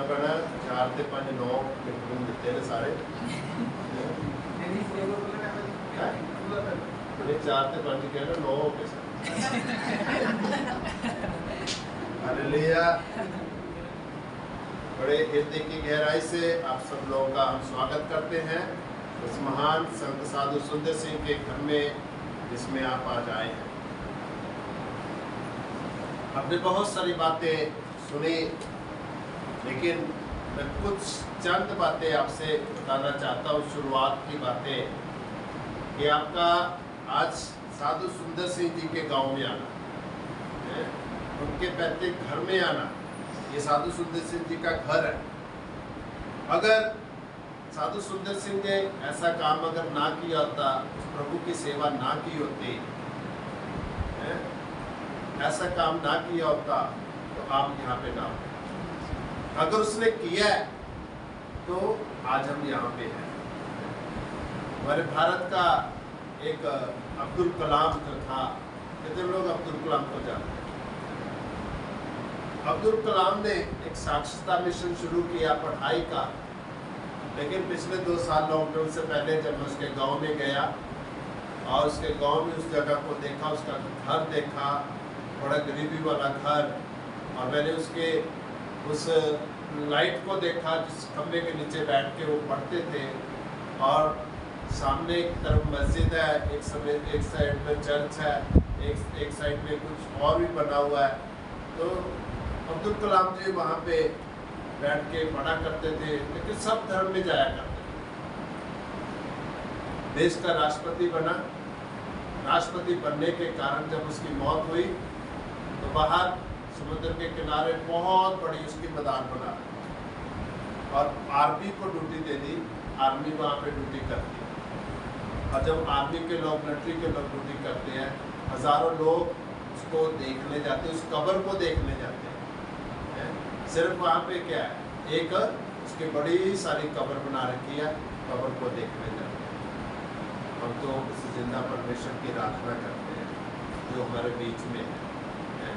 पैना 4 ते 5 9 मिनट दिते ने सारे 4 ते 5 कहना 9 हो गए हालेलुया। बड़े हृदय की गहराई से आप सब लोगों का हम स्वागत करते हैं उस महान संत साधु सुंदर सिंह के घर में जिसमें आप आज आए हैं। आपने बहुत सारी बातें सुनी, लेकिन मैं कुछ चंद बातें आपसे बताना चाहता हूँ। शुरुआत की बातें कि आपका आज साधु सुंदर सिंह जी के गांव में आना, उनके पैतृक घर में आना, ये साधु सुंदर सिंह जी का घर है। अगर साधु सुंदर सिंह ने ऐसा काम अगर ना किया होता, उस प्रभु की सेवा ना की होती, ऐसा काम ना किया होता, तो आप यहाँ पे ना होते। अगर उसने किया है तो आज हम यहाँ पे हैं। हमारे भारत का एक अब्दुल कलाम जो था, कितने लोग अब्दुल कलाम को जानते हैं? अब्दुल कलाम ने एक साक्षरता मिशन शुरू किया पढ़ाई का, लेकिन पिछले 2 साल लॉकडाउन से पहले जब मैं उसके गांव में गया और उसके गांव में उस जगह को देखा, उसका घर देखा, बड़ा गरीबी वाला घर, और मैंने उसके उस लाइट को देखा जिस खंबे के नीचे बैठ के वो पढ़ते थे, और सामने एक तरफ मस्जिद है, एक साइड में चर्च है, एक साइड में कुछ और भी बना हुआ है। तो अब्दुल कलाम जी वहाँ पे बैठ के पढ़ा करते थे, लेकिन सब धर्म में जाया करते थे। देश का राष्ट्रपति बना, राष्ट्रपति बनने के कारण जब उसकी मौत हुई तो बाहर समुद्र के किनारे बहुत बड़ी उसकी मदार बना और आर्मी को ड्यूटी दे दी। आर्मी वहाँ पे ड्यूटी करती है, और जब आर्मी के लोग, मिलिट्री के लोग ड्यूटी करते हैं, हजारों लोग उसको देखने जाते हैं, उस कब्र को देखने जाते हैं। सिर्फ वहाँ पे क्या है, एक उसकी बड़ी सारी कब्र बना रखी है, कब्र को देखने जाते हैं। हम तो उस जिंदा परमेश्वर की प्रार्थना करते हैं जो हमारे बीच में है।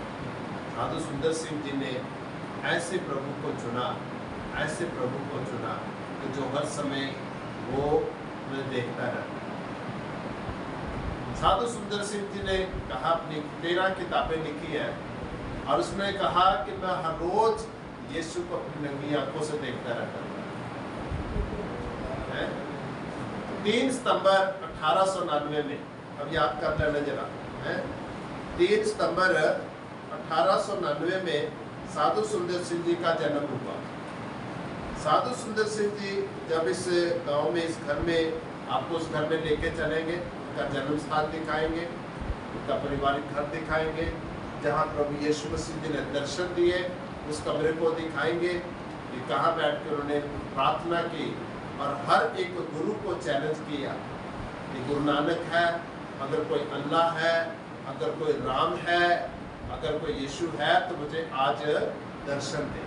साधु सुंदर सिंह जी ने ऐसे प्रभु को चुना, ऐसे प्रभु को चुना कि जो हर समय वो मैं देखता रहता। साधु सुंदर सिंह जी ने कहा, अपनी 13 किताबें लिखी है, और उसने कहा कि मैं हर रोज यीशु को अपनी नंगी आंखों से देखता रहता है। 3 सितंबर 1899 में, अब याद कर लेना जरा, 3 सितंबर 1899 में साधु सुंदर सिंह जी का जन्म हुआ। साधु सुंदर सिंह जी जब इस गांव में, इस घर में, आपको उस घर में लेके चलेंगे, उनका जन्म स्थान दिखाएंगे, उनका पारिवारिक घर दिखाएंगे, जहाँ प्रभु यीशु मसीह जी ने दर्शन दिए, उस कमरे को दिखाएंगे कि कहाँ बैठ कर उन्होंने प्रार्थना की, और हर एक गुरु को चैलेंज किया कि गुरु नानक है, अगर कोई अल्लाह है, अगर कोई राम है, अगर कोई यीशु है, तो मुझे आज दर्शन दे,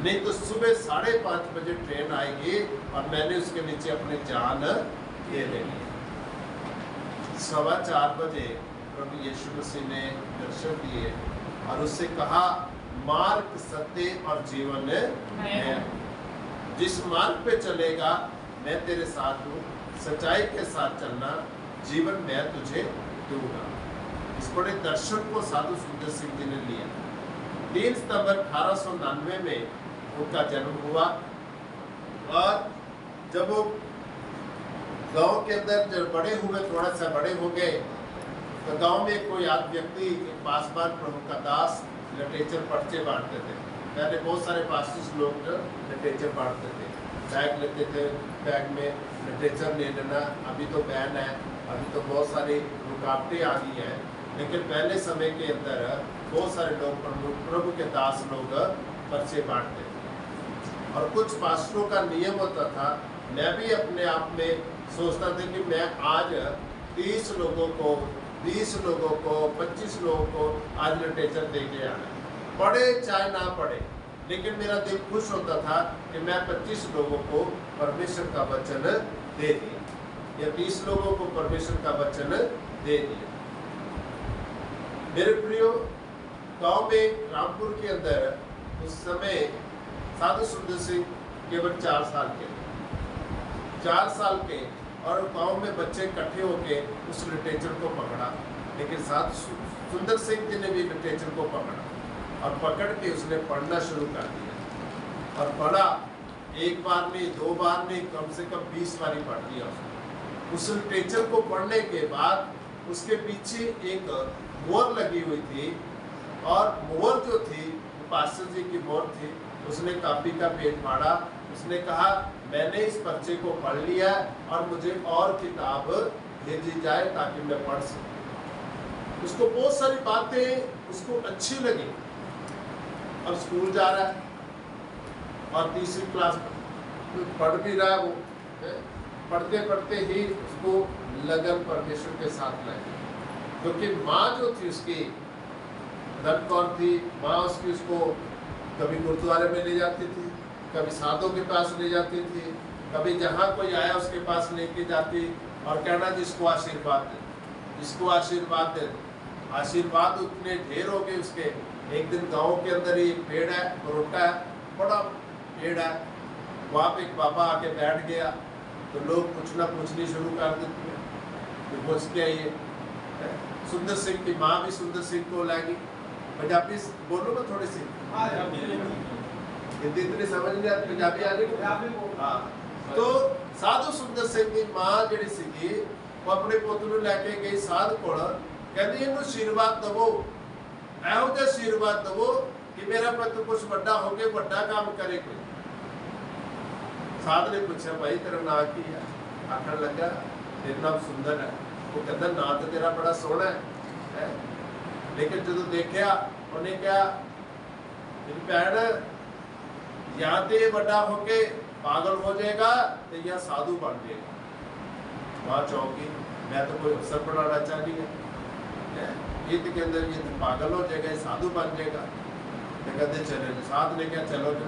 नहीं तो सुबह 5:30 बजे ट्रेन आएगी और मैंने उसके नीचे अपनी जान दे लेनी है। 4:15 बजे प्रभु यीशु मसीह ने दर्शन दिए और उससे कहा, मार्ग, सत्य और जीवन है, जिस मार्ग पे चलेगा मैं तेरे साथ हूँ, सच्चाई के साथ चलना, जीवन मैं तुझे दूंगा। इस बड़े दर्शन को साधु सुंदर सिंह जी ने लिया। 3 सितंबर 1899 में उनका जन्म हुआ, और जब वो गांव के अंदर जब बड़े हुए, थोड़ा सा बड़े हो गए, तो गांव में कोई आद व्यक्ति, एक पासवान प्रभु का दास, लिटरेचर पर्चे बांटते थे। पहले बहुत सारे पास्टर्स लोग लिटरेचर बांटते थे, बैग लेते थे, बैग में लिटरेचर ले लेना। अभी तो बैन है, अभी तो बहुत सारी रुकावटें आ गई हैं, लेकिन पहले समय के अंदर बहुत सारे लोग, प्रभु के दास लोग पर्चे बांटते थे। और कुछ पास्टरों का नियम होता था, मैं भी अपने आप में सोचता था कि मैं आज 30 लोगों को, 20 लोगों को, 25 लोगों को आज लिटरेचर दे के आना, पढ़े चाहे ना पढ़े, लेकिन मेरा दिल खुश होता था कि मैं 25 लोगों को परमेश्वर का वचन दे दिया, या 30 लोगों को परमेश्वर का वचन दे दिया। मेरे प्रियो, गांव में रामपुर के अंदर उस समय साधु सुंदर सिंह केवल 4 साल के, 4 साल के, और गांव में बच्चे इकट्ठे होके उस लिटरेचर को पकड़ा। लेकिन साधु सुंदर सिंह जी ने भी लिटरेचर को पकड़ा और पकड़ के उसने पढ़ना शुरू कर दिया। और पढ़ा, एक बार नहीं, 2 बार नहीं, कम से कम 20 बारी पढ़ लिया उसने। उस लिटरेचर को पढ़ने के बाद उसके पीछे एक मोहर लगी हुई थी, और मोहर जो थी पास्टर जी की मोहर थी। उसने कॉपी का पेज फाड़ा, उसने कहा मैंने इस पर्चे को पढ़ लिया और मुझे और किताब भेजी जाए ताकि मैं पढ़ सकूं। उसको बहुत सारी बातें उसको अच्छी लगी। अब स्कूल जा रहा है और तीसरी क्लास पढ़ भी रहा है। वो पढ़ते पढ़ते ही उसको लगन परमेश्वर के साथ लगी, क्योंकि माँ जो थी उसकी धन कौन थी, माँ उसकी उसको कभी गुरुद्वारे में ले जाती थी, कभी साधु के पास ले जाती थी, कभी जहाँ कोई आया उसके पास लेके जाती और कहना जिसको आशीर्वाद दे, जिसको आशीर्वाद दे। आशीर्वाद उतने ढेर हो गए उसके। एक दिन गांव के अंदर ही एक पेड़ है, बरोटा है, बड़ा पेड़ है, वहाँ पे एक बाबा आके बैठ गया तो लोग कुछ ना पूछनी शुरू कर देते हैं तो पूछ के आइए। सुंदर सिंह की माँ भी सुंदर सिंह को लागी। पंजाबी बोलो ना थोड़ी सी, हिंदी इतनी समझ नहीं आती, पंजाबी आ गई। हाँ, तो साधु सुंदर सिंह की माँ जिहड़ी सीगी वो अपने पुੱਤ ਨੂੰ ਲੈ ਕੇ गई साध ਕੋਲ, ਕਹਿੰਦੀ ਇਹਨੂੰ आशीर्वाद दवो, ਇਹੋ ਜਿਹਾ आशीर्वाद दवो कि मेरा पुੱਤ कुछ ਵੱਡਾ हो के ਵੱਡਾ काम करे कोई। साध ने पूछा भाई तेरा नाम की है? आखण लगा तेरा नाम सुंदर है। वो कहता नाम तो तेरा बड़ा सोहना है, लेकिन जो देखा उन्हें कहा मेरी भैन या तो बड़ा होके पागल हो जाएगा तो या साधु बन जाएगा। वहाँ चौकी मैं तो कोई अफसर बनाना चाहती है, ये तो के अंदर ये तो पागल हो जाएगा, ये साधु बन जाएगा। तो कहते चले, साध ने क्या चलो जो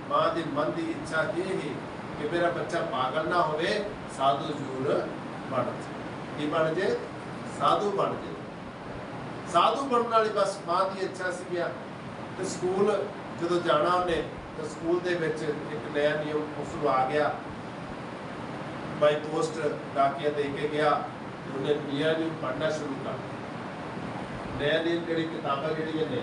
माँ की मन की इच्छा ये ही कि मेरा बच्चा पागल ना होवे, साधु जरूर बन जाए। की बन जाए? साधु बन जाए। साधु बनने वाली बस माँ की इच्छा सी गया। तो स्कूल जो जाना उन्हें, तो स्कूल के एक नया नियम उसको आ गया, बाई पोस्ट डाकिया दे के गया, उन्हें नया नियम पढ़ना शुरू कर दिया। नया नियम जी किताबा जी ने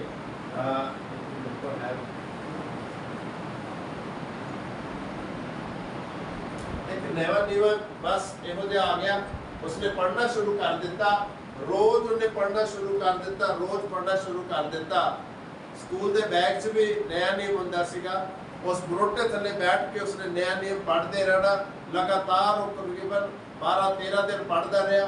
एक नया नियम बस इहो जिहा आ गया। उसने पढ़ना शुरू कर दिता, रोज उन्हें पढ़ना शुरू कर दिता, रोज पढ़ना शुरू कर दिता। स्कूल के बैग च भी नया नियम हुंदा सीगा। उस बरोटे थले बैठ के उसने नया नियम पढ़ते रहना लगातार। वो तकरीबन 12-13 दिन पढ़ता रहा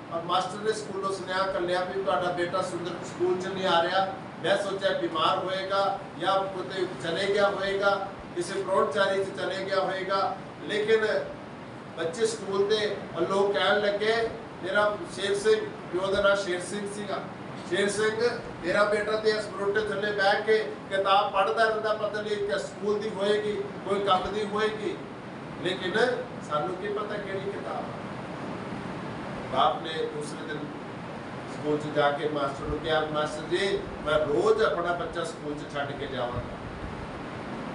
और मास्टर ने स्कूलों सुनिया कर लिया भी तुहाडा बेटा सुंदर स्कूल च नहीं आ रहा। मैं सोचा बीमार होएगा या किते चले गया होएगा, किसी ब्रॉडचारी से चले गया होएगा। लेकिन बच्चे स्कूल के और लोग कहने लगे मेरा शेर सिंह, प्यो का नाम शेर सिंह सीगा, शेर सिंह तेरा बेटा तो इस बरोटे थले बह के किताब पढ़ता रहता, पता नहीं क्या स्कूल की होएगी, कोई कम की होएगी, लेकिन सानू की पता केड़ी किताब। बाप ने दूसरे दिन स्कूल च जाके मास्टर को कहा मास्टर जी मैं रोज अपना बच्चा स्कूल च छड्ड के जावांगा।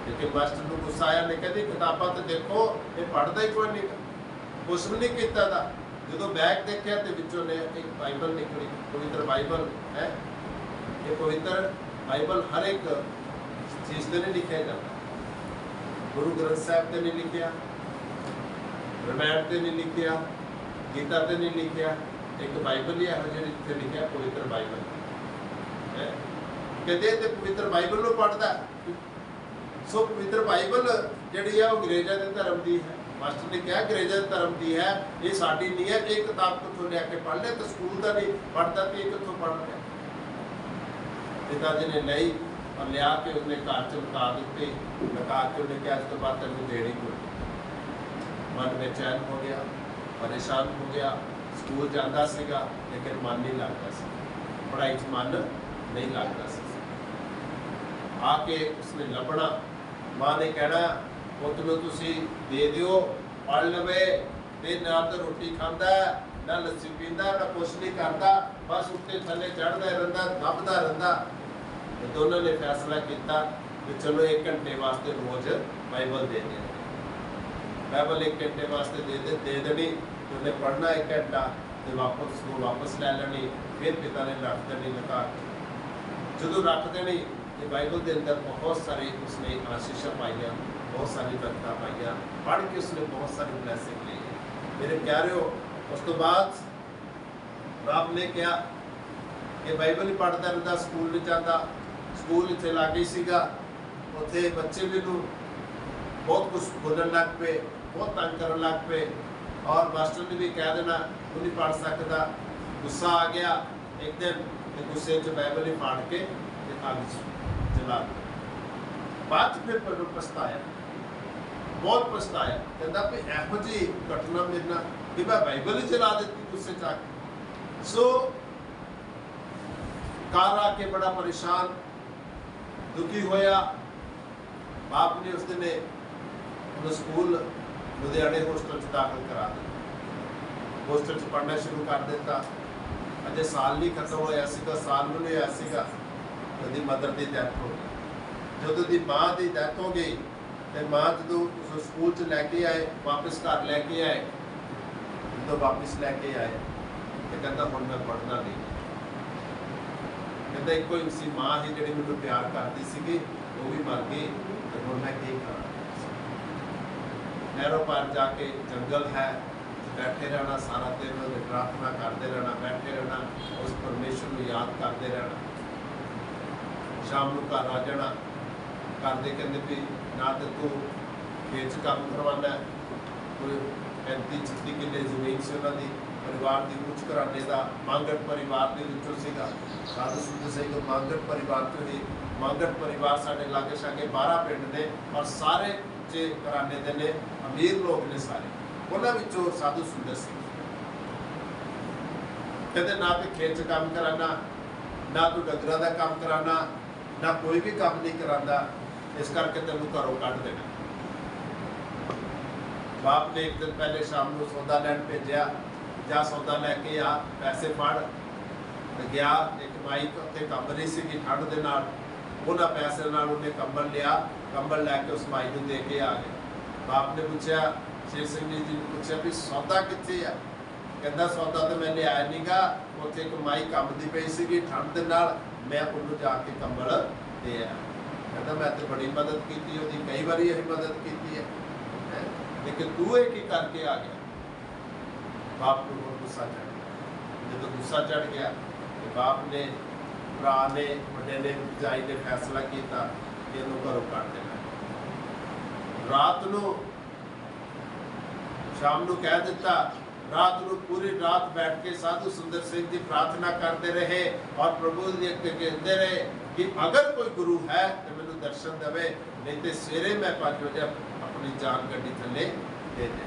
लेकिन मास्टर को गुस्सा आया, ने कहती किताबां तो देखो ये पढ़ता ही कोई नहीं, कुछ भी नहीं किया था। जो बैग देखा तो विचों ने एक बाइबल निकली, पवित्र बाइबल है। ये पवित्र बाइबल हर एक चीज़ से नहीं लिखा जाता, गुरु ग्रंथ साहब से नहीं लिखा, रामायण से नहीं लिखा, गीता से नहीं लिखा। एक बाइबल ही है जो लिखा पवित्र बाइबल है। कहते तो पवित्र बाइबल को पढ़ता। सो पवित्र बाइबल जी है वो अंग्रेजा के धर्म की है। मास्टर ने कहा अंग्रेजा धर्म की है, ये साड़ी नहीं है। एक किताब कितों लिया के पढ़ ले तो स्कूल का नहीं पढ़ता तो ये कितों पढ़ लिया। पिताजी ने ली और लिया के उसने घर च लगा दी, लगा के उन्हें कहा इस तो बाद तेन देनी कोई। मन में चैन हो गया, परेशान हो गया। स्कूल जाता सीगा लेकिन मन नहीं लगता सी, पढ़ाई च मन नहीं लगता सी। आके उसने लभना, माँ ने कहना पुੱਤ ਨੂੰ ਤੁਸੀਂ ਦੇ ਦਿਓ पढ़ लवे, ਤੇ ना तो रोटी खाता ना लस्सी पींदा ना कुछ नहीं करता, बस उत्ते थले चढ़ता रहता दबदा रहता। दोनों ने फैसला किया कि चलो 1 घंटे वास्ते रोज बाइबल दे दें, बाइबल 1 घंटे वास्ते दे देनी, तो उन्हें पढ़ना 1 घंटा, तो वापस लै लेनी, फिर पिता ने रख देनी लगा के। जो रख देनी तो बाइबल के अंदर बहुत सारी उसने आशीषा पाइया, बहुत सारी बरकत पाइया, पढ़ के उसने बहुत सारी ब्लैसिंग ली। मेरे प्यारे, उस तो बाद आपने क्या कि बाइबल ही पढ़ता रहता, स्कूल नहीं जाता, स्कूल इतने लागे सीगा, उत्थे बच्चे भी बहुत कुछ बोलन लग पे, बहुत तंग कर लग पे, और मास्टर ने भी कह देना तू नहीं पढ़ सकता। गुस्सा आ गया एक दिन, तो गुस्से च बाइबल ही फाड़ के अग जला दी। बाद फिर पछताया, बहुत पछताया, कहता भी एहो जी घटना मेरे नाल कि मैं बाइबल ही जला दी गुस्से च आके। सो घर आके बड़ा परेशान दुखी होया। बाप ने उस दिन स्कूल लुधियाने होस्टल दाखिल करा दिया, होस्टल पढ़ना शुरू कर दिता। अजे साल नहीं खत्म होया सीगा, साल भी नहीं होया सीगा, उसकी मदर की डैथ हो गई। जो दी माँ की डैथ हो गई तो माँ जो उस स्कूल च लैके आए, वापस घर लैके आए, जो वापस लैके आए तो कहता हुण मैं पढ़ना नहीं। कहता एक कोई सी माँ ही जी मैं प्यार करती सी, वो भी मर गई, तो हुण मैं की करा। नहरों पार जाके जंगल है, बैठे रहना सारा दिन, प्रार्थना करते रहना, बैठे रहना, उस परमेश्वर को याद करते रहना। शाम को घर आ जाना, घर के कहते भी ना तो तू खेत च काम करवाना, कोई 35-36 किले जमीन से उन्होंने परिवार की कुछ घराने का मांगट परिवार के विचों सीगा। साधु सुंदर सिंह को मांगट परिवार चो ही, मांगट परिवार साढ़े लागे शागे 12 पिंड ने, और सारे चे घराने दे ने अमीर लोग ने सारे, उन्होंने साधु सुंदर सिंह कहते ना तो खेत च काम कराना, ना कोई डंगरां दा काम कराना, ना कोई भी काम नहीं करांदा, इस करके तेनों घरों कढ़ देना। बाप ने एक दिन पहले शाम को सौदा लैन भेजा, जा सौदा लैके आ, पैसे फड़। गया एक माई उत्थे कंब रही सी ठंड के नाल, उन्होंने पैसे नाल उन्हें कंबल लिया, कंबल लैके उस माई को दे के आ गए। बाप ने पूछा, शेर सिंह जी ने पूछा भी सौदा कित्थे आ? कहता सौदा तो मैं लिया नहीं गा, उत्थे एक माई कंबदी पई सी ठंड के नाल, मैं उन्होंने जाके कंबल दे आया। कहता मैं तो बड़ी मदद की, कई बार यही मदद की है, लेकिन तू एक ही करके आ गया। बाप को बहुत गुस्सा चढ़ गया। जो गुस्सा चढ़ गया तो बाप ने, भरा ने, बड़े ने, जाई ने फैसला किया कि इन्हों घरों कढ़ देना। रात को शाम को कह दिता, रात को पूरी रात बैठ के साधु सुंदर सिंह जी प्रार्थना करते रहे और प्रभु जी कहते रहे कि अगर कोई गुरु है तो मैंने दर्शन देवे, नहीं तो सवेरे मैं 5 बजे अपनी जान गड्डी थले दे दे।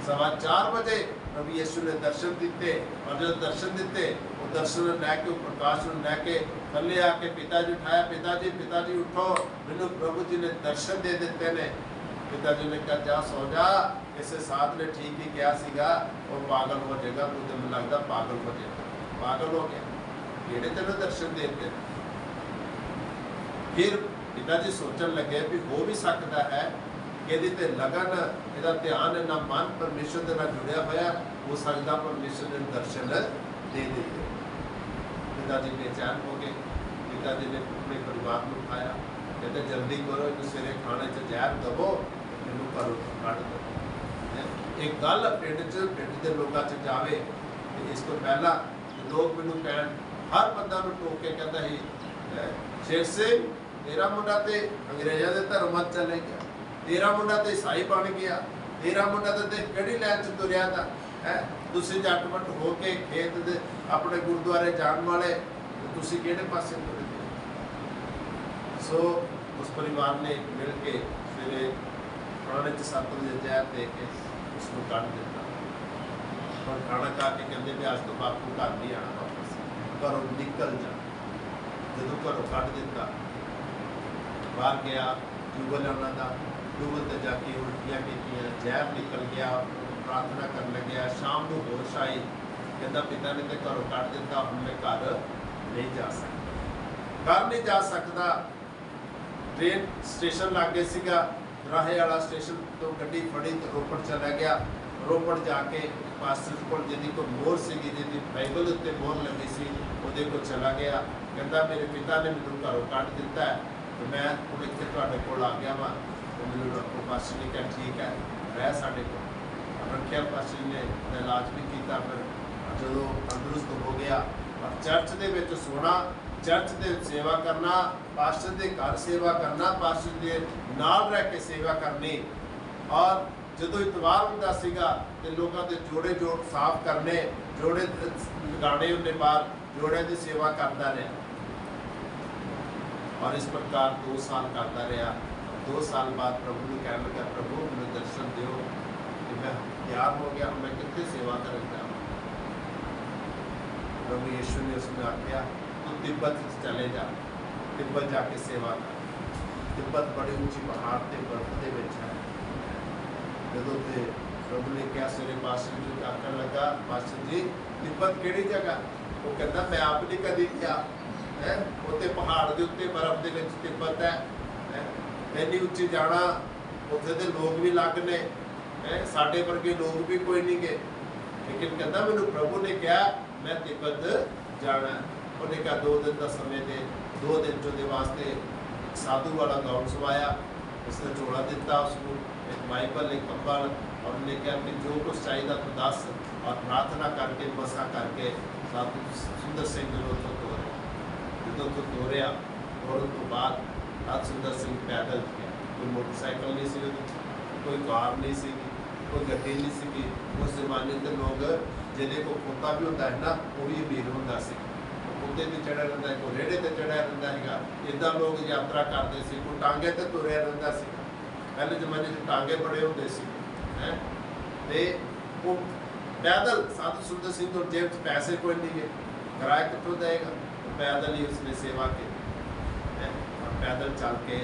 4:15 बजे प्रभु यीशु ने दर्शन दिते, और जो दर्शन दिते वो दर्शन लैके प्रकाश लैके थले आके पिताजी उठाया, पिताजी उठो, मैनू प्रभु जी ने दर्शन दे दिते ने। पिताजी ने कहा जा सो जा, इसे साथ ने ठीक ही किया सीगा, वो पागल हो जाएगा, मुझे तो लगता पागल हो जाएगा, पागल हो गया, ये तेन दर्शन देते। फिर पिताजी सोचन लगे भी हो भी सकता है कि ये लगन, इसका ध्यान ना मन परमेश्वर के नाल जुड़िया होया, हो सकता परमेश्वर ने दर्शन दे देते। पिताजी बेचैन हो गए। पिताजी ने अपने परिवार को उठाया, कहते जल्दी करो, इन सवेरे खाने च जहर दवो, इनू घरों कढ़ दो। एक गल पिंड के लोगों च जावे, इस तो पहला लोग मैनू कहन, हर बंदा नूं टोक के कहता ही, शेर सिंह तेरा मुंडा तो अंग्रेजों के धर्म मत चले गया, तेरा मुंडा तो ईसाई बन गया, तेरा मुंडा तो किहड़ी लैन च तुरिया था है, तुसीं झटपट हो के खेत दे अपने गुरुद्वारे जाण वाले, तुसीं किहड़े पासे तुरे। सो उस परिवार ने मिल के सवेरे खाने 7 बजे जहर दे के उसको कढ़ दिता। और खाना खा के कहते भी अज तो बापू घर नहीं आना, वापस घरों निकल जा। जो घरों कढ़ दिता, बाहर गया, ट्यूबल उन्होंने ट्यूबल से जाके उल्टियाँ की, जहर निकल गया, प्रार्थना कर लग्या। शाम को होश आई, कहता पिता ने तो घरों कढ़ दिता, हुण मैं घर नहीं जा सकता, घर नहीं जा सकता। ट्रेन स्टेशन लागे सीगा, राहे वाला स्टेशन तो गड्डी फड़ी तो रोपड़ चला गया। रोपड़ जाके पास्टर को जिहदी कोई मोहर सीगी, जिहदी बाइबल उत्ते मोहर लगी सी, उहदे कोल चला गया। कहता मेरे पिता ने मैनूं घरों कढ दिता है तो मैं हुण इत्थे तुहाडे कोल आ गया वा। तो मैनूं डॉक्टर पास्टर ने कहा ठीक है रह साडे कोल। रखिया पास्टर ने इलाज भी किया। फिर जो तंदुरुस्त हो गया और चर्च दे विच सोना, चर्च दे सेवा करना, पास्टर दे घर सेवा करना, पास्टर दे नाल रह के सेवा करनी। और जदों इतवार हुंदा सीगा ते लोकां दे जोड़े जोड़ साफ करने, जोड़े लगाने उन्हें बाहर जोड़े की सेवा करता रहा। और इस प्रकार 2 साल करता रहा। 2 साल बाद प्रभु ने कहने लगा प्रभु मुझे दर्शन दो कि मैं तैयार हो गया, मैं कितने सेवा करेंगे। प्रभु यीशु ने उसमें आख्या तू तिब्बत चले जा, तिब्बत जाके सेवा कर। तिब्बत बड़ी ऊंची पहाड़ ते बर्फ दे विच है। जदों ते प्रभु ने कहा सवेरे पास्टर जी आखन लगा पास्टर जी तिब्बत किहड़ी जगह? वो कहता मैं आप नहीं कदी गया है, उत्ते पहाड़ के उत्ते बर्फ के विच तिब्बत है, इन्नी उच्ची जाना, उत्थे दे लोग भी अलग ने, साडे वर्गे लोग भी कोई नहीं गए। लेकिन कहता मैनूं प्रभु ने कहा मैं तिब्बत जाना। उन्हें कहा 2 दिन का समय दे। 2 दिन चो वास्ते साधु वाला गाउन सवाया, उसने झोला दिता, उसको एक बाइबल एक कंबल, और उन्हें कहा कि जो कुछ चाहिए तो दस, और प्रार्थना करके मसा करके साधु सुंदर सिंह जो तो तोड़े। जो तो तोड़िया तोड़न तो बाद साधु सुंदर सिंह पैदल गया। कोई मोटरसाइकिल नहीं सी, कोई कार नहीं सी, कोई गड्डी नहीं सी। उस जमाने के लोग जिहदे को पोता भी होता है ना वो भी अमीर होंदा सी, पोते भी चढ़िया रहिंदा है, कोई रेड़े ते चढ़िया रहिंदा हैगा। इदां लोग यात्रा करते सी, कोई टांगे ते तुरिया रहिंदा सी। पहले जमाने च टांगे बड़े होंदे सी हैं ते वो पैदल। साधु सुंदर सिंह तो जेब च पैसे कोई नहीं है, किराया कितों देगा? पैदल ही उसने सेवा की। और पैदल चल के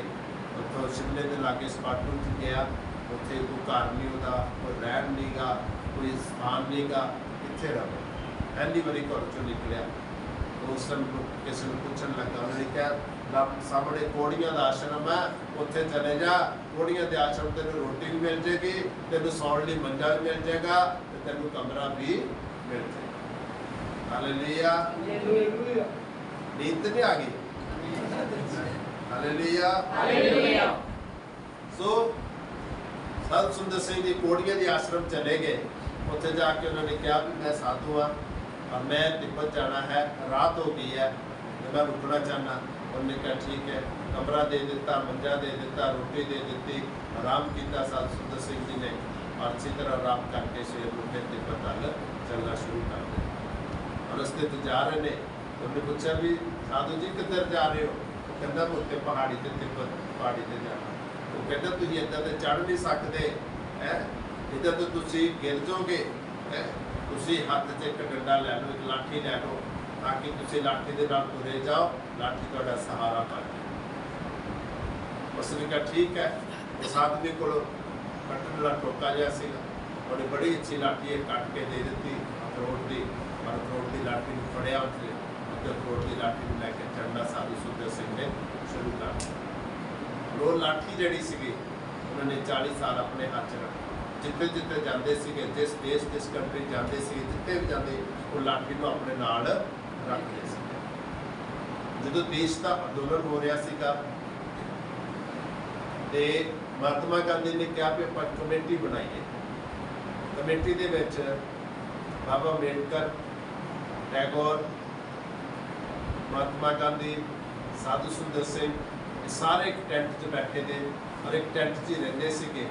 उतो शिमले के लागे सपाटू च गया। उत्थे कोई घर नहीं होता, कोई रहन नहीं गा, कोई स्थान नहीं गा, कितने रहो। पहली बारी घर चो निकलिया तो उस टाइम किसी ने पूछन लगा, उन्होंने कहा सामने कोड़ियां का आश्रम है, उत्थे चले जा। कोड़ियां के आश्रम तेन रोटी भी मिल जाएगी, तेन सौण लई मंजा भी मिल जाएगा, तेन कमरा भी मिल जाएगा। हालेलुया, नींद नहीं आ गई? Hallelujah, hallelujah. सो साधु सुंदर सिंह जी कोड़ियां के आश्रम चले गए। उत्थे जाके उन्होंने कहा भी मैं साधु हाँ और मैं तिब्बत जाना है, रात हो गई है तो मैं रुकना चाहना। उन्होंने कहा ठीक है, कमरा दे दिता, मंजा दे दिता, रोटी दे दी, आराम किया साधु सुंदर सिंह जी ने। और अच्छी तरह आराम करके शेर उठे तिब्बत अल चलना शुरू कर दिया। और रस्ते तो जा रहे हैं, उन्होंने पूछा भी साधु जी किधर जा रहे हो? वो कहता उत्ते पहाड़ी से तिब्बत पहाड़ी से जाना। वो कहता तुम इदा तो चढ़ नहीं सकते है, इधर तो तुम गिर जाओगे है, तुम हाथ से एक डंडा लै लो, एक लाठी लै लो, ताकि तुम लाठी के नाल तुरे जाओ, लाठी तुहाडा सहारा बन जाए। उसने कहा ठीक है। उस आदमी को कट्टन वाला टोका जहा सीगा, और बड़ी अच्छी लाठी कट के दे दी अखरोट की। और अखरोट की लाठी को फड़िया, उसने अखरोट की लाठी को लैके चढ़ना साधु सुंदर सिंह ने शुरू कर दिया। वो लाठी जड़ी सी उन्होंने 40 साल अपने हाथ च रखी। जिते जिते जाते थे, जिस देश जिस कंट्री जाते थे, जिते भी जाते वो लाठी को अपने नाल रखते थे। जो देश का अंदोलन हो रहा सीगा ते महात्मा गांधी ने कहा भी आप कमेटी बनाइए। कमेटी दे विच बाबा अम्बेडकर, टैगोर, महात्मा गांधी, साधु सुंदर सिंह सारे एक टेंट च बैठे थे और एक टेंट च रहंदे सीगे।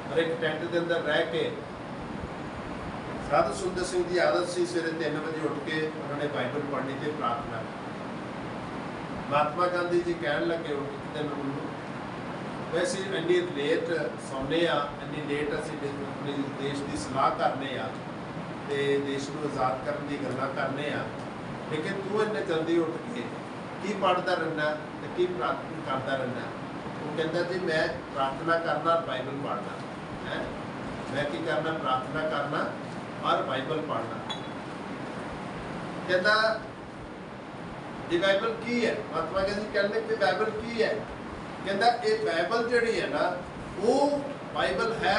और एक टेंट के अंदर रह के साधु सुंदर सिंह की आदत सी सवेरे 3 बजे उठ के उन्होंने बाइबल पढ़नी थी, प्रार्थना। महात्मा गांधी जी कहन लगे एक दिन वैसे इन्नी लेट सौने इन्नी लेट असीं अपने देश की सलाह करने ते देश को आज़ाद करने की गल्लां करने लेकिन तू इन्ने जल्दी उठ के की पढ़ता रहना तो की प्रार्थना करता रहना? वो कहता जी मैं प्रार्थना करना और बाइबल पढ़ना है। मैं की करना? प्रार्थना करना और बाइबल पढ़ना। कहता ये बाइबल की है? महात्मा गांधी कहने कि बाइबल की है? कहता ये बाइबल जिहड़ी है ना वो बाइबल है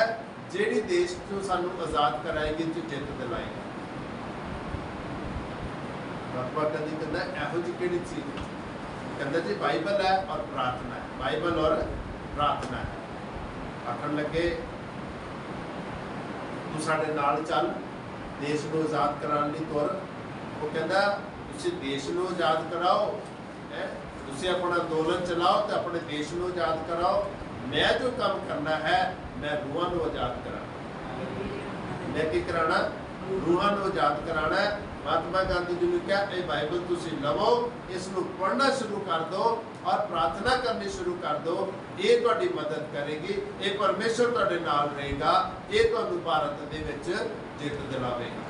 जिहड़ी देश तो सानू आज़ाद कराएगी ते जित दिलाएगी। महात्मा गांधी कहता इहो जी किहड़ी चीज़ कहता जी बाइबल है और प्रार्थना है, बाइबल और प्रार्थना है। आखण लगे तू साडे नाल चल देश को आज़ाद कराने लई तुर। वो कहता तुसीं देश को आज़ाद कराओ है, तुसीं अपना अंदोलन चलाओ तो अपने देश को आज़ाद कराओ। मैं जो काम करना है मैं रूहां को आज़ाद कराना। मैं की कराना? रूहां को आज़ाद कराना है। महात्मा गांधी जी ने कहा ये बाइबल तुसीं लवो, इसनूं पढ़ना शुरू कर दो और प्रार्थना करनी शुरू कर दो। ये तुहाडी मदद करेगी, ये परमेश्वर तुहाडे नाल रहेगा, ये तुहानूं भारत दे विच जित दिलावेगा।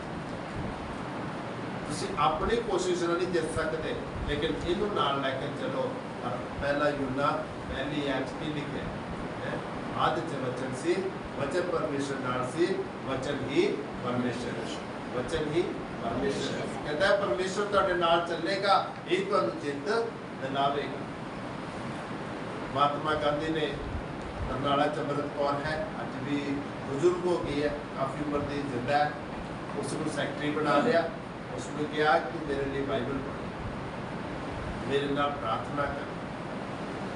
तुसीं अपनी कोशिश नाल नहीं जित सकते, लेकिन इनू नाल लैके चलो। और पहला यूना पहली ऐच की लिखे है, आदि च वचन सी, वचन परमेश्वर नाल सी, वचन ही परमेश्वर, वचन ही परमेश्वर। कहता है परमेश्वर तुहाडे नाल चलेगा, यही तुहानूं जित दिलावेगा। महात्मा गांधी ने बरनाला चमरत कौर है, अज भी बुजुर्ग हो गई है, काफ़ी उम्र की जिंदा है, उसको सैकटरी बना लिया। उसने कहा कि मेरे लिए बाइबल पढ़, मेरे नाल प्रार्थना कर।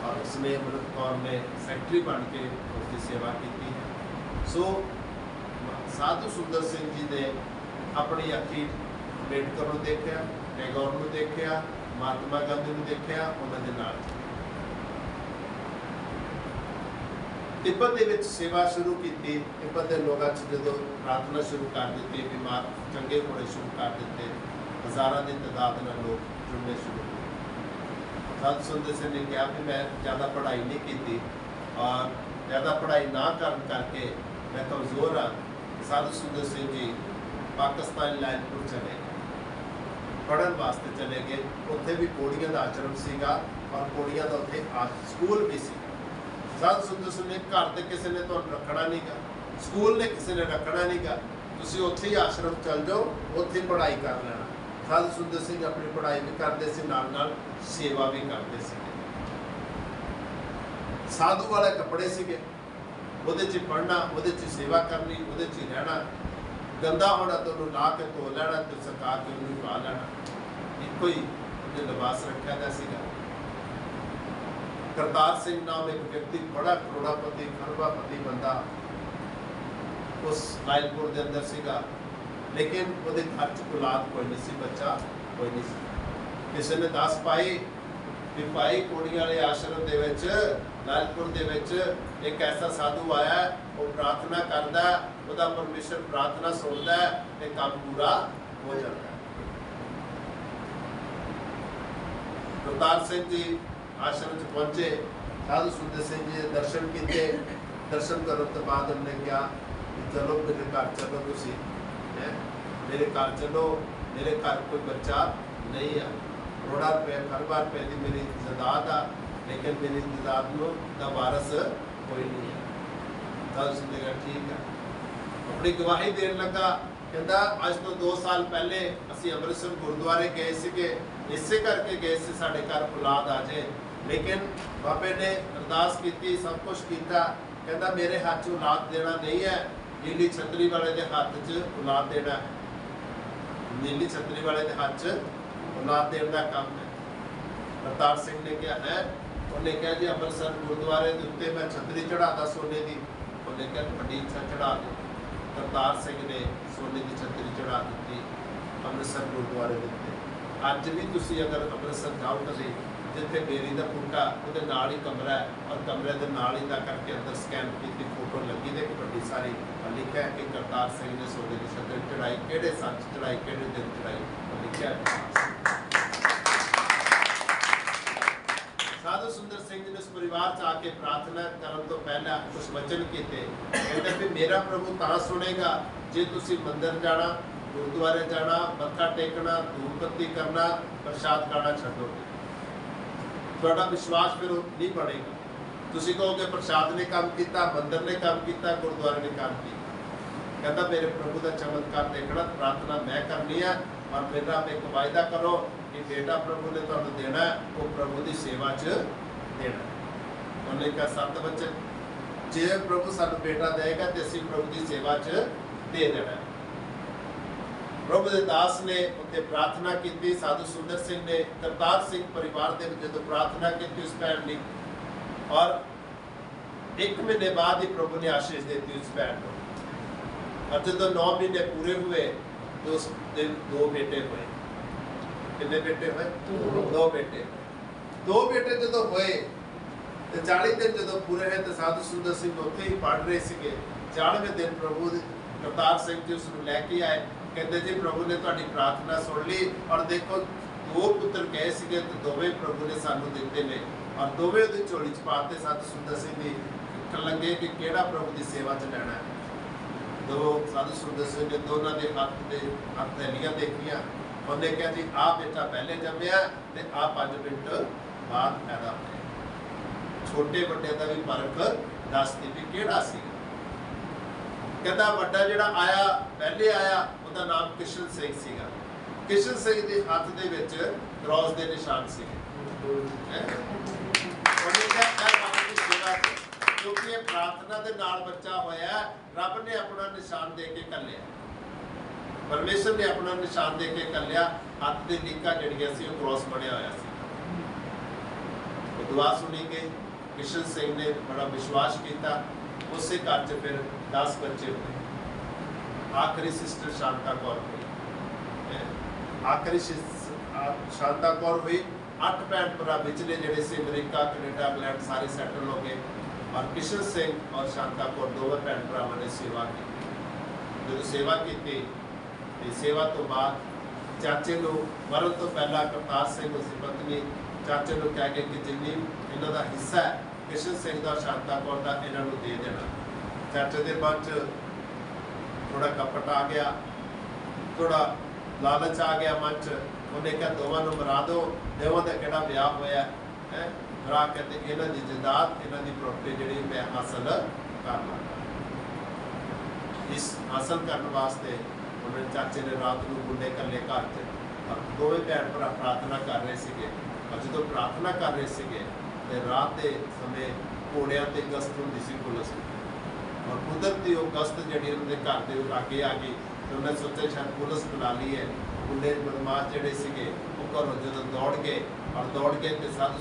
और उसने अमृत कौर ने सैकटरी बन के उसकी सेवा की है। सो साधु सुंदर सिंह जी ने अपनी अखी अंबेडकर को देखा, टैगोर को देखा, महात्मा गांधी को देखा, उन्होंने नाल तिब्बत के सेवा शुरू की। तिब्बत के लोगों जो प्रार्थना शुरू कर दी, बीमार चंगे होने शुरू कर दिते, हज़ारों की तादाद में लोग जुड़ने शुरू हुए। साधु सुंदर सिंह ने कहा कि मैं ज़्यादा पढ़ाई नहीं की और ज़्यादा पढ़ाई ना करके मैं कमज़ोर हाँ। साधु सुंदर सिंह जी पाकिस्तान लायनपुर चले गए, पढ़न वास्ते चले गए। उत्थे भी कोड़ियां का आश्रम सीगा और कोड़ियां का उत्थे स्कूल भी सी। साधु सुंदर सिंह ने घर तो किसी ने तो रखना नहीं गा, स्कूल ने किसी ने रखना नहीं गा, तुसीं उत्थे ही आश्रम चल जाओ, उत्थे पढ़ाई कर लेना। साधु सुंदर सिंह अपनी पढ़ाई भी करते थे, नाल सेवा भी करते थे। साधु वाले कपड़े सीगे, उहदे च पढ़ना, उहदे च सेवा करनी, उहदे च रहना। गंदा होना तो उन्होंने ला के धो लेना, तो सुका के उन्होंने पा लेना। इको ही उन्हें लिबास रखा था सीगा। करतार सिंह नाम एक व्यक्ति, बड़ा करोड़ापति खरबापति बंदा उस लायलपुर के अंदर सीगा, लेकिन वो घर च औलाद कोई नहीं सी, बच्चा कोई नहीं सी। किसी ने दस पाई कि भाई कोड़ियां वाले आश्रम के लायलपुर के एक ऐसा साधु आया, वो प्रार्थना करता है, वह परमेश्वर प्रार्थना सुनता है तो काम पूरा हो जाता है। करतार सिंह जी आश्रम च पहुंचे, साधु सुंदर सिंह जी दर्शन किए। दर्शन करने तो बाद उन्होंने कहा चलो मेरे घर चलो, तुसी मेरे घर चलो, मेरे घर कोई बच्चा नहीं है, करोड़ा रुपये खरबा रुपये की मेरी जायदाद आ, लेकिन मेरी जायदाद का वारस कोई नहीं है। साधु सुंदर कहा ठीक है, अपनी गवाही देने लगा। कहता अज तो 2 साल पहले असी अमृतसर गुरुद्वारे गए थे, इसे करके गए थे साढ़े घर औलाद आ जाए, लेकिन बाबे ने अरदास की, सब कुछ किया। कहता मेरे हाथ च औलाद देना नहीं है, नीली छतरी वाले के हाथ च औलाद देना है, नीली छतरी वाले के हाथ च औलाद देने का काम है। करतार सिंह ने क्या है, उन्हें कहा जी अमृतसर गुरुद्वारे के उत्ते मैं छतरी चढ़ाता सोने की, उन्हें कहा बड़ी इच्छा चढ़ा दो। करतार सिंह ने सोने की छतरी चढ़ा दी अमृतसर गुरुद्वारे के उत्ते। अज भी तुसी अगर अमृतसर जाओ कभी, जिथे बेरी का बूटा वो नाल ही कमरा है, और कमरे के नाल ही करके अंदर स्कैन की फोटो लगी तो एक बड़ी सारी लिखा है कि करतार सिंह ने सोने की छतरी चढ़ाई, किहड़े सच चढ़ाई, किहड़े दिन चढ़ाई, लिखा है। साधु सुंदर सिंह जी ने उस परिवार च आके प्रार्थना करने तो पहले कुछ वचन किए। कहते भी मेरा प्रभु तां सुनेगा जे तुसी मंदिर जाना, गुरुद्वारे जाना, मत्था टेकना, धूप बत्ती करना, प्रसाद खाना छड्डोगे। थोड़ा विश्वास फिर नहीं बढ़ेगा। तुसी कहोगे प्रसाद ने काम किया, मंदिर ने काम किया, गुरुद्वारे ने काम किया। कहता मेरे प्रभु का चमत्कार देखना, प्रार्थना मैं करनी है, और मेरा एक वायदा करो कि बेटा प्रभु ने तुहानूं देना है, वो प्रभु की सेवा च देना। ਉਹਨੇ ਕਿਹਾ 7 वचन, जे प्रभु सानू बेटा देगा तो असीं प्रभु की सेवा च दे देना। प्रभु के दास ने उत्ते प्रार्थना की। साधु सुंदर सिंह ने करतार सिंह परिवार के जो प्रार्थना की उस भैन ने, और 1 महीने बाद ही प्रभु ने आशीष देती उस भैन को। और जो 9 महीने पूरे हुए तो उस दिन 2 बेटे हुए। कितने बेटे हुए? 2 बेटे। 2 बेटे जो हुए तो 40 दिन जो पूरे है तो साधु सुंदर सिंह उत्थे ही पढ़ रहे थे। 40वें दिन प्रभु करतार सिंह जी उसको लैके आए, कहते जी प्रभु ने तुहाडी प्रार्थना सुन ली, और देखो 2 पुत्र कहे सीगे तो दोवें प्रभु ने सानू दिते ने, और दोवें उहदी झोली च पाते। साधु सुंदर सिंह जी लगे कि किहड़ा प्रभु की सेवा च लैणा है। दो साधु सुंदर सिंह ने दोनों के हथ थैलियां देखियां। उन्हें कहा जी आ बेटा पहले जम्मिया ते आ 5 मिनट बाद पैदा होया। छोटे बड़े का भी फर्क दसदी भी किहड़ा सीगा। कहता बड़ा जिहड़ा आया पहले आया उसका नाम किशन सिंह सीगा। किशन सिंह के हाथ दे विच क्रॉस के निशान सीगे। क्योंकि ये प्रार्थना के नाल बच्चा होया, रब ने अपना निशान दे के घल्लिया, परमेश्वर ने अपना निशान दे के घल्लिया। हाथ की लीका जिहड़ियां सी क्रॉस बनिया होया सी। दुआ सुनी गई, किशन सिंह ने बड़ा विश्वास किया। उस घर च फिर 10 बच्चे हुए। आखिरी सिस्टर शांता कौर हुई। आखिरी शांता कौर हुई। 8 भैन भरा विचले जिहड़े से अमेरिका कनेडा इंग्लैंड सारे सैटल हो गए। और किशन सिंह और शांता कौर 2 भैन भरावां ने सेवा की। जो सेवा की तो सेवा तो बाद चाचे को मरण तो पहला करतार सिंह उसकी पत्नी चाचे को कह गए कि जिन्नी इन्हों का हिस्सा है किशन सिंह का शांता कौर का इन्हों दे देना। चाचे के मन च थोड़ा कपट आ गया, थोड़ा लालच आ गया मन च। उन्हें कहा दोवां नूं मरा दो, दोवां का किहड़ा ब्याह होया है, मरा के ते इन्हां दी जायदाद इन्हां दी प्रॉपर्टी जिहड़ी मैं हासिल कर लांगा। इस हासिल करने वास्ते उन्हें चाचे ने रात को मुंडे कल्ले घर च, दोवें भैन भरा प्रार्थना कर रहे थे। और जो प्रार्थना कर रहे थे तो रात के समय घोड़िया से गश्त होंगी सी पुलिस, और कुदरती वो गश्त जी उन्होंने घर के आगे आ गई। तो उन्हें सोचा शायद पुलिस बुला ली है। मुंडे बदमाश जोड़े थे वो घरों जो दौड़ गए, और दौड़ गए तो साधु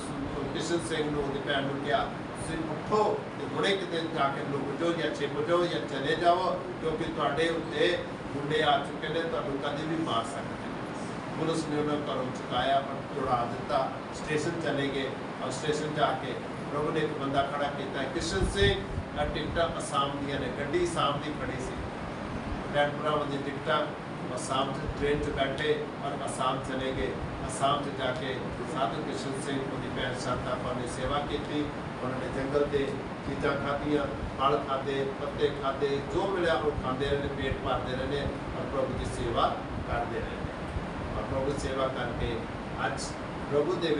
किशन सिंह ने उसकी भैन को कहा तुम उठो तो हुणे किते जाके लुक जाओ या छिप जाओ या चले जाओ, क्योंकि तुहाडे उत्ते मुंडे आ चुके हैं, तुहानू कभी भी मार सकते हैं। पुलिस ने उन्हें घरों चुकाया, छुड़ा दिता, स्टेशन चले गए। और स्टेशन जाके प्रभु ने एक बंदा खड़ा किया, किशन सिंह टिकट आसाम दियां ने, गड्डी आसाम की खड़ी सी, भैन भरावां दी टिकट आसाम ट्रेन च बैठे और आसाम चले गए। आसाम च जाके साधु किशन सिंह उनकी भैन शांता कौर ने सेवा की। उन्होंने जंगल से चीज़ा खादियाँ, फल खाते, पत्ते खाते, जो मिला वो खाते रहे, पेट भरते रहे और प्रभु की सेवा करते रहे। और प्रभु सेवा करके अज प्रभु के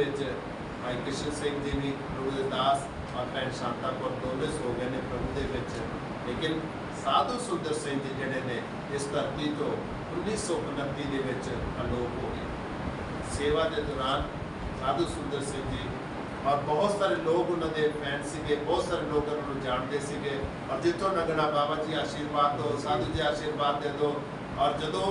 भाई किशन सिंह जी भी प्रभु के दास और भैन शांता कौर दोनों सो गए हैं प्रभु के। लेकिन साधु सुंदर सिंह जी जोड़े ने इस धरती तो 1929 के अलोप हो गए। सेवा के दौरान साधु सुंदर सिंह जी और बहुत सारे लोग उन्होंने फैन से, बहुत सारे लोग उन्होंने जानते थे। और जितों लगना बाबा जी आशीर्वाद दो, साधु जी आशीर्वाद दे दो। और जो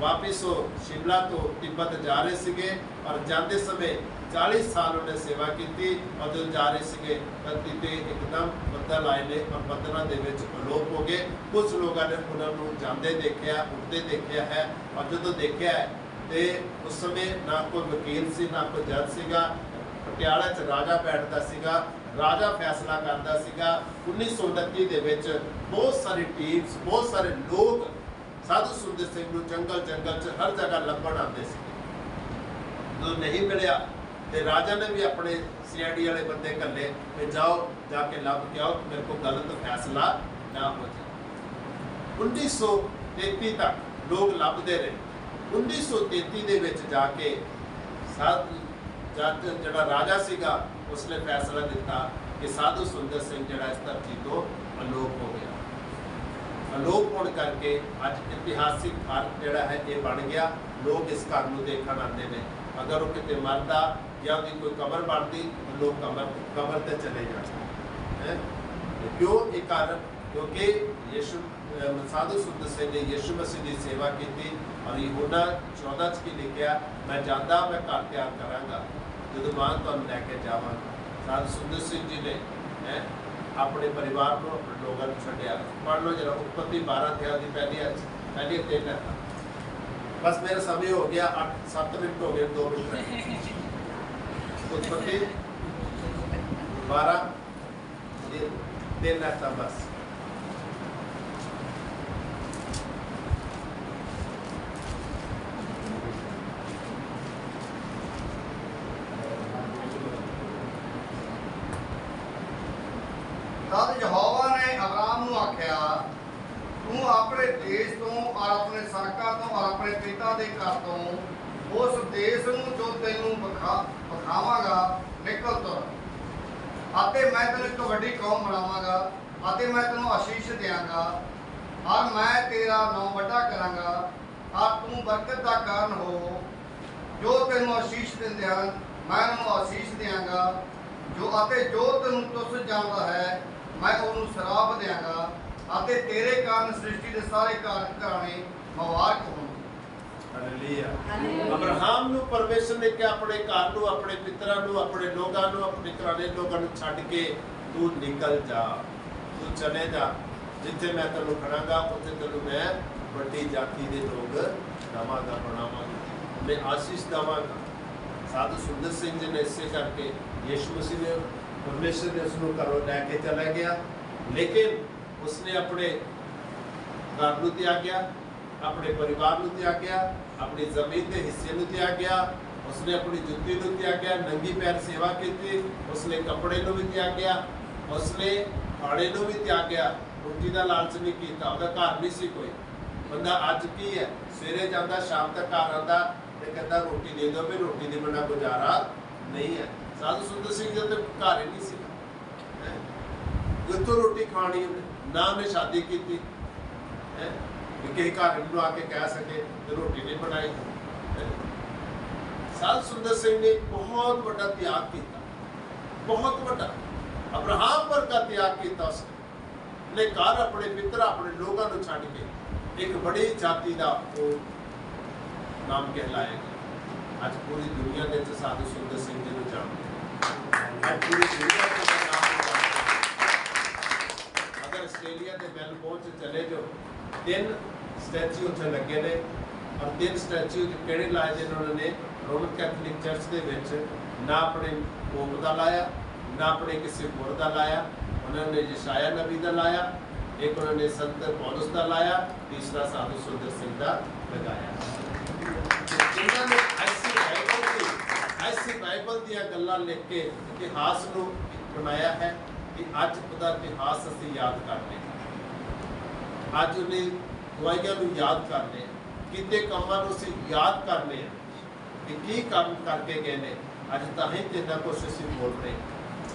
वापिस वो शिमला तो तिब्बत जा रहे थे और जाते समय 40 साल उन्हें सेवा की। और जो जा रहे थे धरती पे एकदम बदल आए ने और बदलों के अलोप हो गए। कुछ लोगों ने उन्होंने जाते देखा, उठते देखा है। और जो देखा है तो उस समय ना कोई वकील से ना कोई जज सीगा, पटियाला च राजा बैठता सीगा, राजा फैसला करता सीगा। 1929 के विच बहुत सारी टीम्स, बहुत सारे लोग साधु सुंदर सिंह को जंगल च हर जगह लभण आते थे। जो नहीं मिलया तो राजा ने भी अपने CID वाले बंदे घल्ले कि जाओ जाके लभ के आओ, मेरे को गलत फैसला ना हो जाए। 1933 तक लोग लभते रहे। 1933 के विच जाके जड़ा राजा सीगा उसने फैसला दिता कि साधु सुंदर सिंह जड़ा इस धरती तो अलोप हो गया। अलोप होने करके अज इतिहासिक घर जड़ा है ये बन गया। लोग इस घर को देखने आते हैं। अगर वो कितने मरता या उनकी कोई कबर बनती तो लोग कबर ते चले जाते हैं। क्यों? एक कारण क्योंकि यीशु साधु सुंदर सिंह ने यीशु मसीह की सेवा की और यूहन्ना 14 की लिखा, मैं जाता मैं घर तैयार करांगा जो मैं तुहानूं लैके जावांगा। साधु सुंदर सिंह जी ने अपने परिवार को अपने लोगों को छड्डिया। पढ़ लो जरा उत्पत्ति 12 अध्याय की पहली 3 है। बस मेरा समय हो गया, 8-7 मिनट हो गए, 2 मिनट रहे। उत्पत्ति 12 3 रहता बस। तद यहोवा ने अब्राहम नूं आख्या, तू अपने देश तो और अपने सड़कों तो और अपने पिता के घर तो उस देश नूं जो तैनूं विखावांगा निकल तुर, अते मैं तैनूं एक वड्डी कौम बनावांगा, अते मैं तैनूं आशीष देवांगा और मैं तेरा नाम वड्डा करांगा और तू बरकत का कारण हो। जो तैनूं आशीष दिंदे हन मैं उन्हें आशीष देवांगा, जो तैनूं तुस जाणदा है मैं उन्हें शराब देंगा अते तेरे कारण सृष्टि के सारे घराने मुबारक होणगे। हालेलुया। अब्राहम नूं परमेश्वर ने क्या अपने घर नूं, अपने पितरां नूं, अपने लोगां नूं, अपने घराने लोगां नूं छड्ड के तू निकल जा, तू चले जा, जिथे मैं तैनूं खड़ांगा उत्थे तैनूं मैं वड्डी जाति दे लोग दवांगा, बनावांगा, मैं आशीष दवांगा। साधु सुंदर सिंह जी ने इसे करके यीशु मसीह ने परमेश्वर ने उसको घरों लैके चला गया, लेकिन उसने अपने घर को त्याग्या, अपने परिवार को त्याग्या, अपनी जमीन के हिस्से को त्याग्या, उसने अपनी जुत्ती को त्याग्या, नंगी पैर सेवा की, उसने कपड़े को भी त्याग्या, उसने खाने को भी त्याग्या, रोटी का लालच नहीं किया, उसका घर नहीं सी कोई। बंदा अज की है सवेरे जाता शाम तक घर आता तो कहता रोटी दे दो, भी रोटी के बिना गुजारा नहीं है। साधु सुंदर सिंह जी तो घर ही नहीं सी, कितों रोटी खानी, ना उन्हें शादी की किसी घर आके कह सके तो रोटी नहीं बनाई। साधु सुंदर सिंह ने बहुत बड़ा त्याग किया, बहुत बड़ा अब्राहम पर का त्याग किया। उसने घर अपने पितर अपने लोगों को छड़ के एक बड़ी जाति का वो नाम कहलाएगा। आज पूरी दुनिया के साधु सुंदर सिंह जी को जानते हैं, आज पूरी दुनिया को नाम जानते हैं। अगर आस्ट्रेलिया के मेलबोर्न चले जाओ, 3 स्टैचू उत्थे लगे ने और 3 स्टैचू किहड़े लाए जिन्होंने रोमन कैथोलिक चर्च के विच ना अपने पोप का लाया, ना अपने किसी होर का लाया, उन्होंने यशाया नबी का लाया, एक उन्होंने संत पौलुस का लाया, तीसरा साधु सुंदर सिंह का लगाया। इन्होंने ऐसी बाइबल दियां गल्लां लिख के इतिहास को बनाया है कि अज उसका इतिहास असीं याद करते हैं, अज उन्हें गवाइयां को याद करते हैं, किते कामां को असीं याद करते हैं कि की काम करके गए ने। अज तां ही इन्ना कुछ असीं बोल रहे हैं।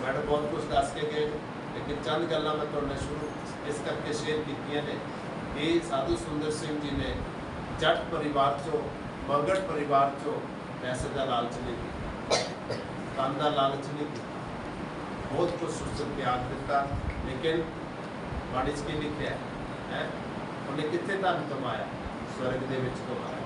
मैडम बहुत कुछ दस के गए, लेकिन चंद गल्लां मैं तुहाडे नाल शुरू इस करके शेयर कीतियां ने कि साधु सुंदर सिंह जी ने जट परिवार चों, मंगट परिवार चों पैसे का लालच नहीं किया, धन का लालच नहीं किया, बहुत कुछ उससे त्याग दिता। लेकिन बाणी च की लिखिया है, उन्हें कित्थे धन कमाया? स्वर्ग दे विच कमाया।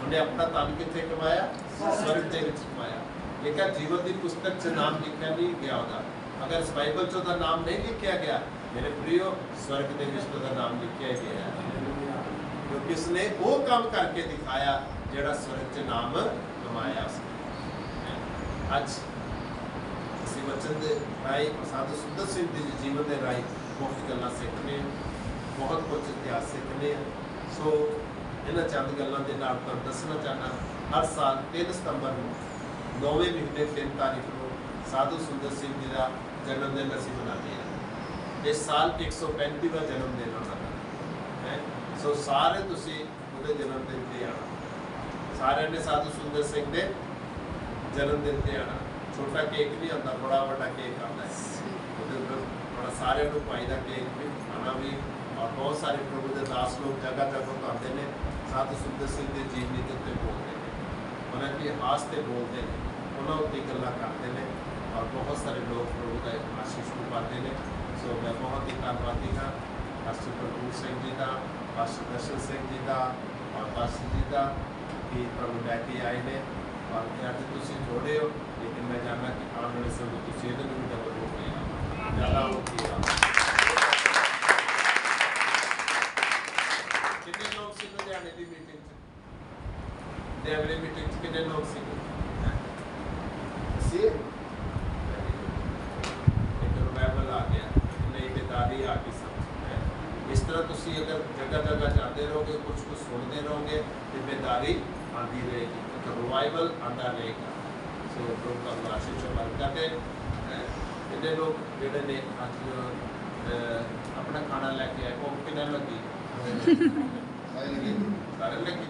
उन्हें अपना धन कित्थे कमाया? स्वर्ग दे विच कमाया। लिखा जीवन की पुस्तक च नाम लिखा नहीं गया होगा। अगर इस बाइबल च उसका नाम नहीं लिखा गया, मेरे प्रियो, स्वर्ग के विच उसका नाम लिखा गया है, क्योंकि उसने वो काम करके दिखाया जिहड़ा स्वर्ग च नाम कमाया उसने। अज असीं वचन दे राही साधु सुंदर सिंह के जीवन के राही बहुत गल्लां सीखने, बहुत कुछ इतिहास सीखने। सो इन्हां चंद गल्लां दे नाल तुहानूं दसना चाहना, हर साल 3 सितंबर को 9वें महीने 3 तारीख को साधु सुंदर सिंह जी का जन्मदिन असीं मनाते हैं। इस साल 135वां जन्मदिन उन्होंने है। सो सारे तुसीं उहदे जन्मदिन ते आना, सारे ने साधु सुंदर सिंह के जन्मदिन ते आना। छोटा केक नहीं आता, बड़ा बड़ा केक आता है, बड़ा सारे भाई का केक भी खाना भी, और बहुत सारे प्रभु के दास लोग जगह जगह तो आते हैं, साधु सुंदर सिंह के जीवनी के उत्ते बोलते हैं, उन्होंने इतिहास से बोलते हैं। उन्होंने उत्ते गल्लां करते हैं और बहुत सारे लोग प्रभु का आशीष भी पाते हैं। सो मैं बहुत ही धन्यवादी हाँ पास्टर प्रभु सिंह जी का, पास्टर दर्शन सिंह जी का और पास्टर जी का कि प्रभु लैके आए ने और अज तुम जोड़े हो, लेकिन मैं जानना कि आने वाले समय तुम ये भी डबल हो गए ज़्यादा हो गया। कितने लोग सी लुधियाने की मीटिंग देवली मीटिंग कितने लोग सी एक रिवाइवल आ गया, नई बेदारी आ गई सब। इस तरह तुम अगर जगह जगह जाते रहोगे, कुछ कुछ सुनते रहोगे तो बेदारी आती रहेगी, तो रिवाइवल आता रहेगा। सो प्रभु का आशीष करते कितने लोग जोड़े ने अज अपना खाना लैके आए, भूख कितना लगी सारे लगी